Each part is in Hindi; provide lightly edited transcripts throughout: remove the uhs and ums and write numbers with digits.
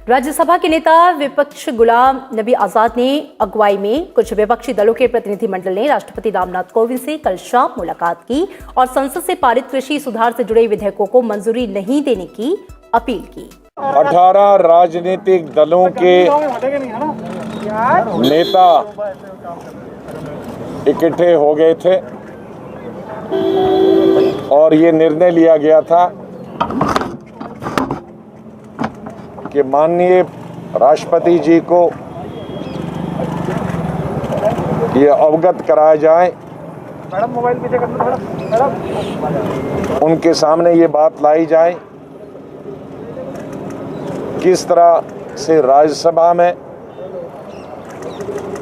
राज्यसभा के नेता विपक्ष गुलाम नबी आजाद ने अगुवाई में कुछ विपक्षी दलों के प्रतिनिधिमंडल ने राष्ट्रपति रामनाथ कोविंद से कल शाम मुलाकात की और संसद से पारित कृषि सुधार से जुड़े विधेयकों को मंजूरी नहीं देने की अपील की। 18 राजनीतिक दलों के नेता इकट्ठे हो गए थे और ये निर्णय लिया गया था कि माननीय राष्ट्रपति जी को ये अवगत कराया जाए, उनके सामने ये बात लाई जाए किस तरह से राज्यसभा में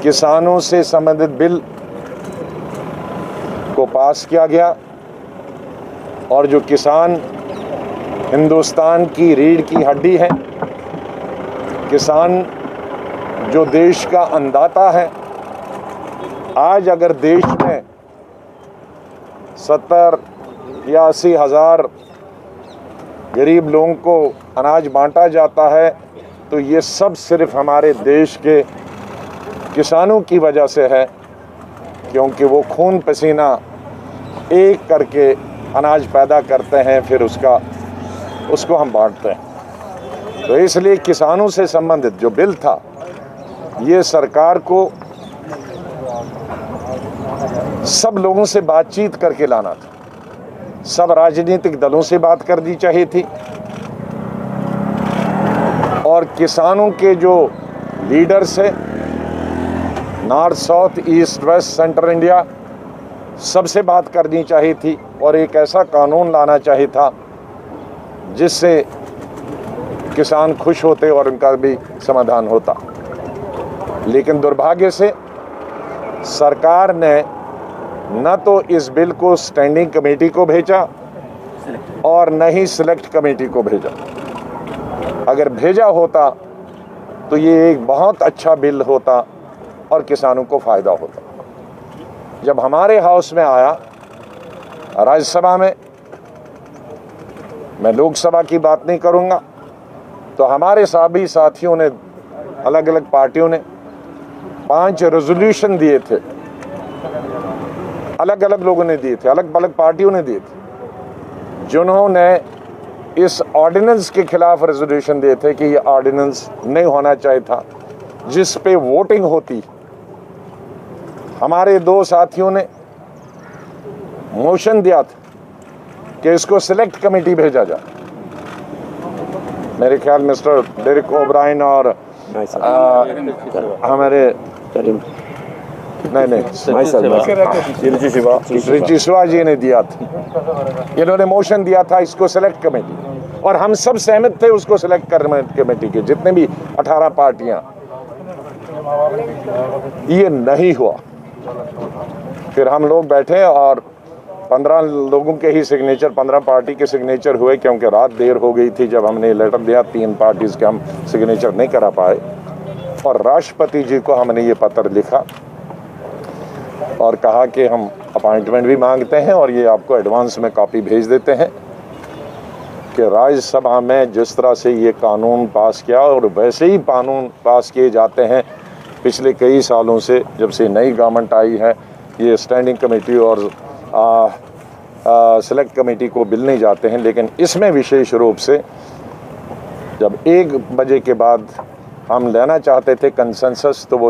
किसानों से संबंधित बिल को पास किया गया और जो किसान हिंदुस्तान की रीढ़ की हड्डी है, किसान जो देश का अन्नदाता है, आज अगर देश में 70 या 80 हज़ार गरीब लोगों को अनाज बांटा जाता है तो ये सब सिर्फ हमारे देश के किसानों की वजह से है, क्योंकि वो खून पसीना एक करके अनाज पैदा करते हैं, फिर उसको हम बांटते हैं। तो इसलिए किसानों से संबंधित जो बिल था, ये सरकार को सब लोगों से बातचीत करके लाना था, सब राजनीतिक दलों से बात करनी चाहिए थी और किसानों के जो लीडर्स है, north, south, east, west, central India, सबसे बात करनी चाहिए थी और एक ऐसा कानून लाना चाहिए था जिससे किसान खुश होते और उनका भी समाधान होता। लेकिन दुर्भाग्य से सरकार ने न तो इस बिल को स्टैंडिंग कमेटी को भेजा और न ही सिलेक्ट कमेटी को भेजा। अगर भेजा होता तो ये एक बहुत अच्छा बिल होता और किसानों को फ़ायदा होता। जब हमारे हाउस में आया, राज्यसभा में, मैं लोकसभा की बात नहीं करूंगा, तो हमारे सभी साथियों ने, अलग अलग पार्टियों ने 5 रेजोल्यूशन दिए थे, अलग अलग लोगों ने दिए थे, अलग अलग पार्टियों ने दिए थे, जिन्होंने इस ऑर्डिनेंस के खिलाफ रेजोल्यूशन दिए थे कि ये ऑर्डिनेंस नहीं होना चाहिए था, जिस पे वोटिंग होती। हमारे 2 साथियों ने मोशन दिया था कि इसको सिलेक्ट कमेटी भेजा जाए। मेरे ख्याल मिस्टर डेरिक ओब्रायन और हमारे रिची शिवा जी ने दिया था। इन्होंने मोशन दिया था इसको सिलेक्ट कमेटी, और हम सब सहमत थे उसको सिलेक्ट कमेटी के, जितने भी 18 पार्टियां। ये नहीं हुआ। फिर हम लोग बैठे और 15 लोगों के ही सिग्नेचर, 15 पार्टी के सिग्नेचर हुए, क्योंकि रात देर हो गई थी जब हमने लेटर दिया। 3 पार्टीज के हम सिग्नेचर नहीं करा पाए और राष्ट्रपति जी को हमने ये पत्र लिखा और कहा कि हम अपॉइंटमेंट भी मांगते हैं और ये आपको एडवांस में कॉपी भेज देते हैं कि राज्यसभा में जिस तरह से ये कानून पास किया और वैसे ही कानून पास किए जाते हैं पिछले कई सालों से, जब से नई गवर्नमेंट आई है, ये स्टैंडिंग कमेटी और सिलेक्ट कमेटी को बिल नहीं जाते हैं। लेकिन इसमें विशेष रूप से जब 1 बजे के बाद हम लेना चाहते थे कंसेंसस, तो वो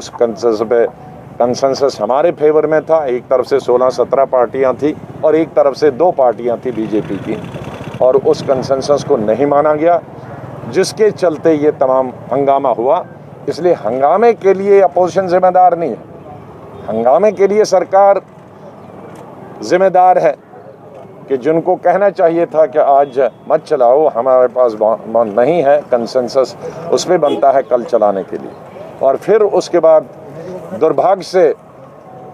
कंसेंसस हमारे फेवर में था। एक तरफ से 16-17 पार्टियां थी और एक तरफ से 2 पार्टियां थी बीजेपी की, और उस कंसेंसस को नहीं माना गया, जिसके चलते ये तमाम हंगामा हुआ। इसलिए हंगामे के लिए अपोजिशन जिम्मेदार नहीं है, हंगामे के लिए सरकार जिम्मेदार है कि जिनको कहना चाहिए था कि आज मत चलाओ, हमारे पास नहीं है कंसेंसस, उसमें बनता है कल चलाने के लिए। और फिर उसके बाद दुर्भाग्य से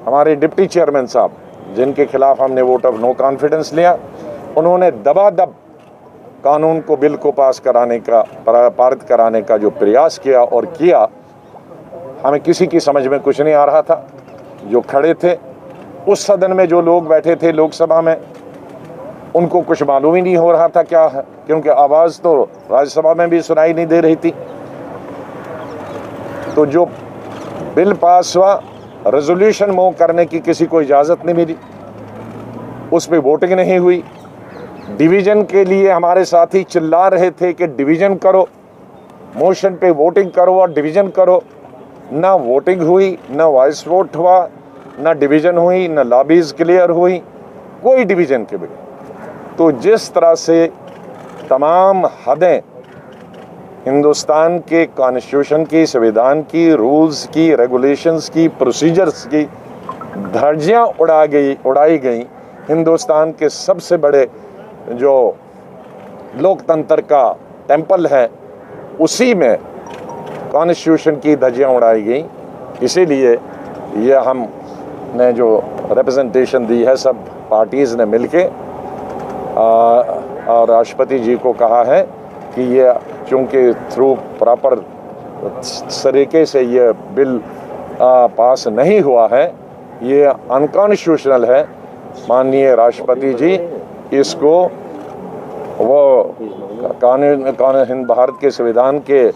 हमारे डिप्टी चेयरमैन साहब, जिनके खिलाफ हमने वोट ऑफ नो कॉन्फिडेंस लिया, उन्होंने दबादब कानून को, बिल को पास कराने का, पारित कराने का जो प्रयास किया और किया, हमें किसी की समझ में कुछ नहीं आ रहा था। जो खड़े थे उस सदन में, जो लोग बैठे थे लोकसभा में, उनको कुछ मालूम ही नहीं हो रहा था क्या है, क्योंकि आवाज़ तो राज्यसभा में भी सुनाई नहीं दे रही थी। तो जो बिल पास हुआ, रेजोल्यूशन मूव करने की किसी को इजाज़त नहीं मिली, उस पर वोटिंग नहीं हुई। डिवीज़न के लिए हमारे साथी चिल्ला रहे थे कि डिवीज़न करो, मोशन पे वोटिंग करो और डिवीज़न करो। ना वोटिंग हुई, ना वॉइस वोट हुआ, ना डिवीज़न हुई, ना लॉबीज़ क्लियर हुई, कोई डिवीज़न के बगैर। तो जिस तरह से तमाम हदें हिंदुस्तान के कॉन्स्टिट्यूशन की, संविधान की, रूल्स की, रेगुलेशंस की, प्रोसीजर्स की धज्जियां उड़ाई गई हिंदुस्तान के सबसे बड़े जो लोकतंत्र का टेंपल है, उसी में कॉन्स्टिट्यूशन की धज्जियां उड़ाई गई। इसीलिए ये हमने जो रिप्रेजेंटेशन दी है सब पार्टीज़ ने मिलके और राष्ट्रपति जी को कहा है कि ये चूँकि थ्रू प्रॉपर तरीके से ये बिल पास नहीं हुआ है, ये अनकॉन्स्टिट्यूशनल है। माननीय राष्ट्रपति जी इसको वो कानून भारत के संविधान के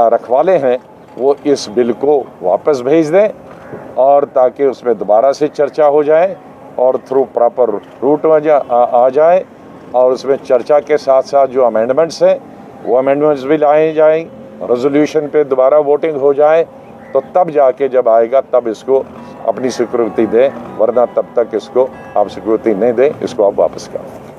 रखवाले हैं, वो इस बिल को वापस भेज दें और ताकि उसमें दोबारा से चर्चा हो जाए और थ्रू प्रॉपर रूट आ जाए और उसमें चर्चा के साथ साथ जो अमेंडमेंट्स हैं वो अमेंडमेंट्स भी लाए जाएं, रेजोल्यूशन पे दोबारा वोटिंग हो जाए, तो तब जाके जब आएगा तब इसको अपनी स्वीकृति दें, वरना तब तक इसको आप स्वीकृति नहीं दें, इसको आप वापस करें।